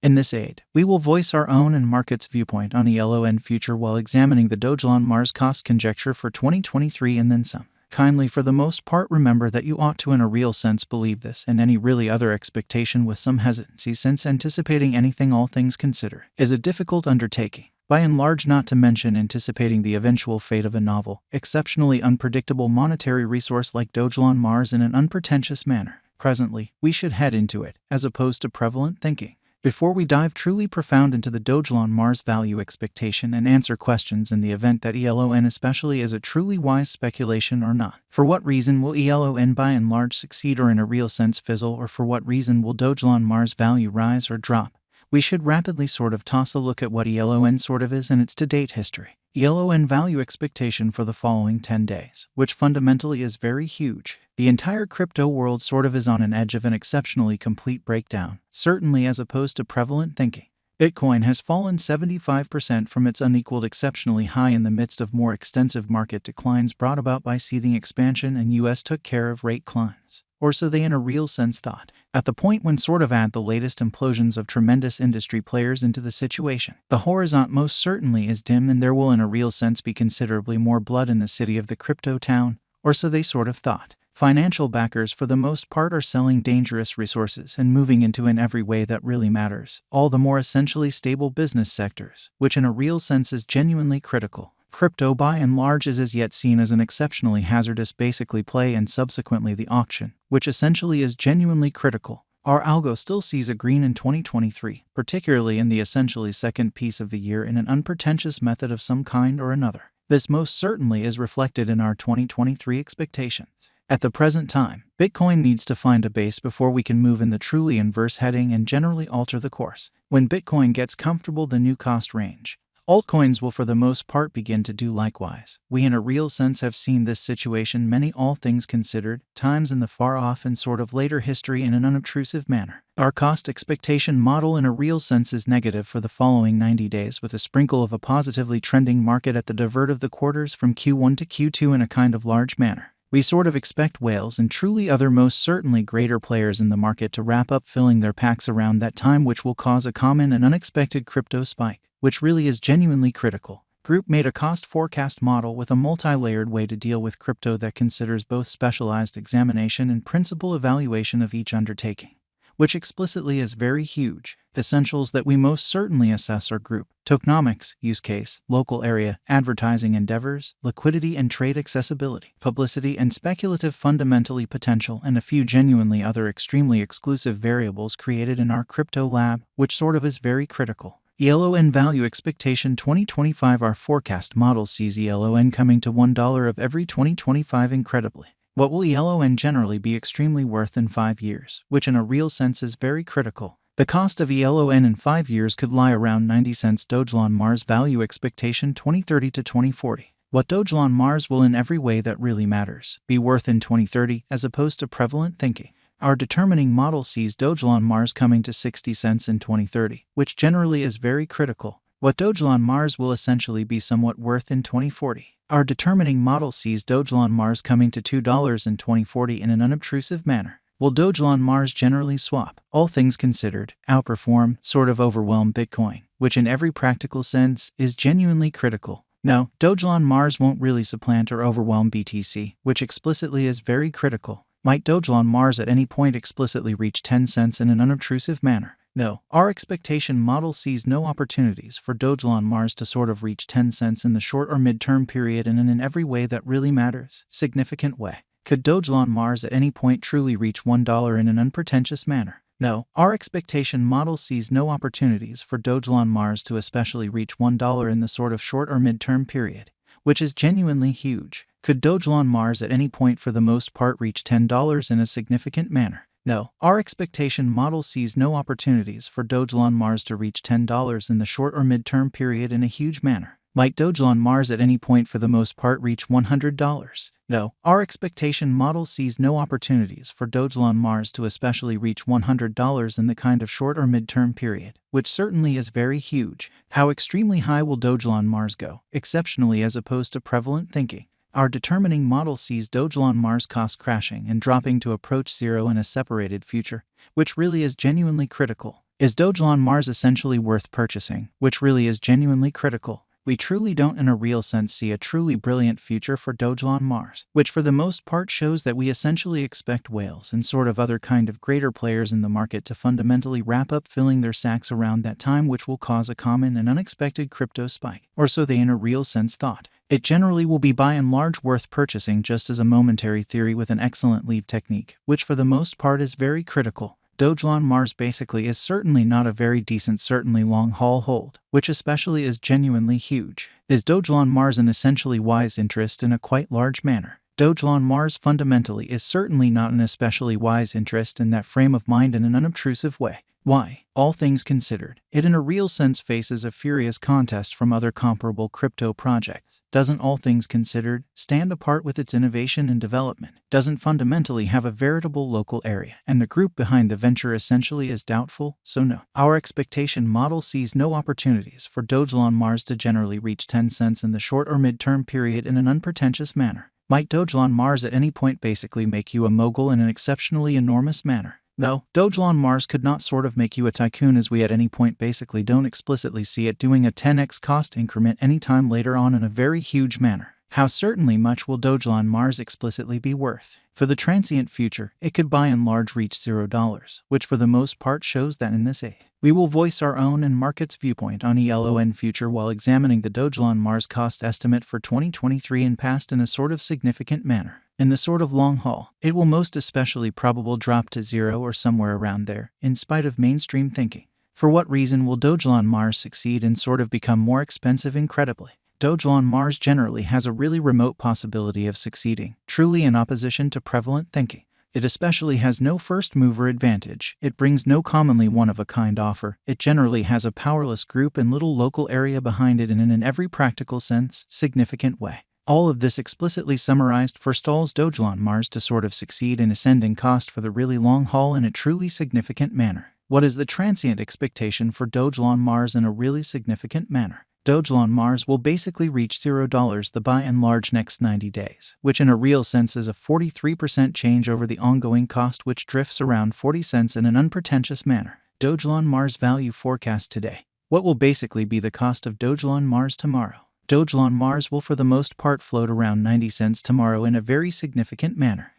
In this aid, we will voice our own and market's viewpoint on elon future while examining the Dogelon Mars cost conjecture for 2023 and then some. Kindly, for the most part, remember that you ought to in a real sense believe this and any really other expectation with some hesitancy, since anticipating anything, all things considered, is a difficult undertaking. By and large, not to mention anticipating the eventual fate of a novel, exceptionally unpredictable monetary resource like Dogelon Mars in an unpretentious manner. Presently, we should head into it, as opposed to prevalent thinking. Before we dive truly profound into the Dogelon Mars value expectation and answer questions in the event that elon especially is a truly wise speculation or not. For what reason will elon by and large succeed or in a real sense fizzle, or for what reason will Dogelon Mars value rise or drop? We should rapidly sort of toss a look at what elon sort of is and its to-date history. elon value expectation for the following 10 days, which fundamentally is very huge. The entire crypto world sort of is on an edge of an exceptionally complete breakdown, certainly as opposed to prevalent thinking. Bitcoin has fallen 75% from its unequaled exceptionally high in the midst of more extensive market declines brought about by seething expansion, and US took care of rate climbs. Or so they in a real sense thought. At the point when sort of add the latest implosions of tremendous industry players into the situation, the horizon most certainly is dim, and there will in a real sense be considerably more blood in the city of the crypto town, or so they sort of thought. Financial backers for the most part are selling dangerous resources and moving into in every way that really matters, all the more essentially stable business sectors, which in a real sense is genuinely critical. Crypto by and large is as yet seen as an exceptionally hazardous basically play, and subsequently the auction, which essentially is genuinely critical. Our algo still sees a green in 2023, particularly in the essentially second piece of the year, in an unpretentious method of some kind or another. This most certainly is reflected in our 2023 expectations. At the present time, Bitcoin needs to find a base before we can move in the truly inverse heading and generally alter the course. When Bitcoin gets comfortable the new cost range, altcoins will for the most part begin to do likewise. We in a real sense have seen this situation many, all things considered, times in the far off and sort of later history in an unobtrusive manner. Our cost expectation model in a real sense is negative for the following 90 days, with a sprinkle of a positively trending market at the divert of the quarters from Q1 to Q2 in a kind of large manner. We sort of expect whales and truly other most certainly greater players in the market to wrap up filling their packs around that time, which will cause a common and unexpected crypto spike, which really is genuinely critical. Group made a cost forecast model with a multi-layered way to deal with crypto that considers both specialized examination and principal evaluation of each undertaking, which explicitly is very huge. The essentials that we most certainly assess are group, tokenomics, use case, local area, advertising endeavors, liquidity and trade accessibility, publicity and speculative fundamentally potential, and a few genuinely other extremely exclusive variables created in our crypto lab, which sort of is very critical. elon value expectation 2025. Our forecast model sees elon coming to $1 of every 2025 incredibly. What will elon generally be extremely worth in 5 years, which in a real sense is very critical. The cost of elon in 5 years could lie around 90 cents. Dogelon Mars value expectation 2030 to 2040. What Dogelon Mars will in every way that really matters be worth in 2030 as opposed to prevalent thinking. Our determining model sees Dogelon Mars coming to 60 cents in 2030, which generally is very critical. What Dogelon Mars will essentially be somewhat worth in 2040. Our determining model sees Dogelon Mars coming to $2 in 2040 in an unobtrusive manner. Will Dogelon Mars generally swap, all things considered, outperform, sort of overwhelm Bitcoin, which in every practical sense is genuinely critical? No, Dogelon Mars won't really supplant or overwhelm BTC, which explicitly is very critical. Might Dogelon Mars at any point explicitly reach 10 cents in an unobtrusive manner? No, our expectation model sees no opportunities for Dogelon Mars to sort of reach 10 cents in the short or mid-term period in every way that really matters, significant way. Could Dogelon Mars at any point truly reach $1 in an unpretentious manner? No, our expectation model sees no opportunities for Dogelon Mars to especially reach $1 in the sort of short or mid-term period, which is genuinely huge. Could Dogelon Mars at any point for the most part reach $10 in a significant manner? No, our expectation model sees no opportunities for Dogelon Mars to reach $10 in the short or mid-term period in a huge manner. Might Dogelon Mars at any point for the most part reach $100? No, our expectation model sees no opportunities for Dogelon Mars to especially reach $100 in the kind of short or mid-term period, which certainly is very huge. How extremely high will Dogelon Mars go, exceptionally as opposed to prevalent thinking? Our determining model sees Dogelon Mars cost crashing and dropping to approach zero in a separated future, which really is genuinely critical. Is Dogelon Mars essentially worth purchasing, which really is genuinely critical? We truly don't in a real sense see a truly brilliant future for Dogelon Mars, which for the most part shows that we essentially expect whales and sort of other kind of greater players in the market to fundamentally wrap up filling their sacks around that time, which will cause a common and unexpected crypto spike, or so they in a real sense thought. It generally will be by and large worth purchasing just as a momentary theory with an excellent leave technique, which for the most part is very critical. Dogelon Mars basically is certainly not a very decent, certainly long-haul hold, which especially is genuinely huge. Is Dogelon Mars an essentially wise interest in a quite large manner? Dogelon Mars fundamentally is certainly not an especially wise interest in that frame of mind in an unobtrusive way. Why? All things considered, it in a real sense faces a furious contest from other comparable crypto projects. Doesn't, all things considered, stand apart with its innovation and development. Doesn't fundamentally have a veritable local area, and the group behind the venture essentially is doubtful, so no. Our expectation model sees no opportunities for Dogelon Mars to generally reach 10 cents in the short or mid-term period in an unpretentious manner. Might Dogelon Mars at any point basically make you a mogul in an exceptionally enormous manner? No, Dogelon Mars could not sort of make you a tycoon, as we at any point basically don't explicitly see it doing a 10x cost increment anytime later on in a very huge manner. How certainly much will Dogelon Mars explicitly be worth? For the transient future, it could by and large reach $0, which for the most part shows that in this age, we will voice our own and market's viewpoint on elon future while examining the Dogelon Mars cost estimate for 2023 and past in a sort of significant manner. In the sort of long haul, it will most especially probable drop to zero or somewhere around there, in spite of mainstream thinking. For what reason will Dogelon Mars succeed and sort of become more expensive incredibly? Dogelon Mars generally has a really remote possibility of succeeding, truly in opposition to prevalent thinking. It especially has no first mover advantage, it brings no commonly one-of-a-kind offer, it generally has a powerless group and little local area behind it, and in every practical sense, significant way. All of this explicitly summarized forestalls Dogelon Mars to sort of succeed in ascending cost for the really long haul in a truly significant manner. What is the transient expectation for Dogelon Mars in a really significant manner? Dogelon Mars will basically reach $0 the by and large next 90 days, which in a real sense is a 43% change over the ongoing cost, which drifts around 40 cents in an unpretentious manner. Dogelon Mars value forecast today. What will basically be the cost of Dogelon Mars tomorrow? Dogelon Mars will for the most part float around 90 cents tomorrow in a very significant manner.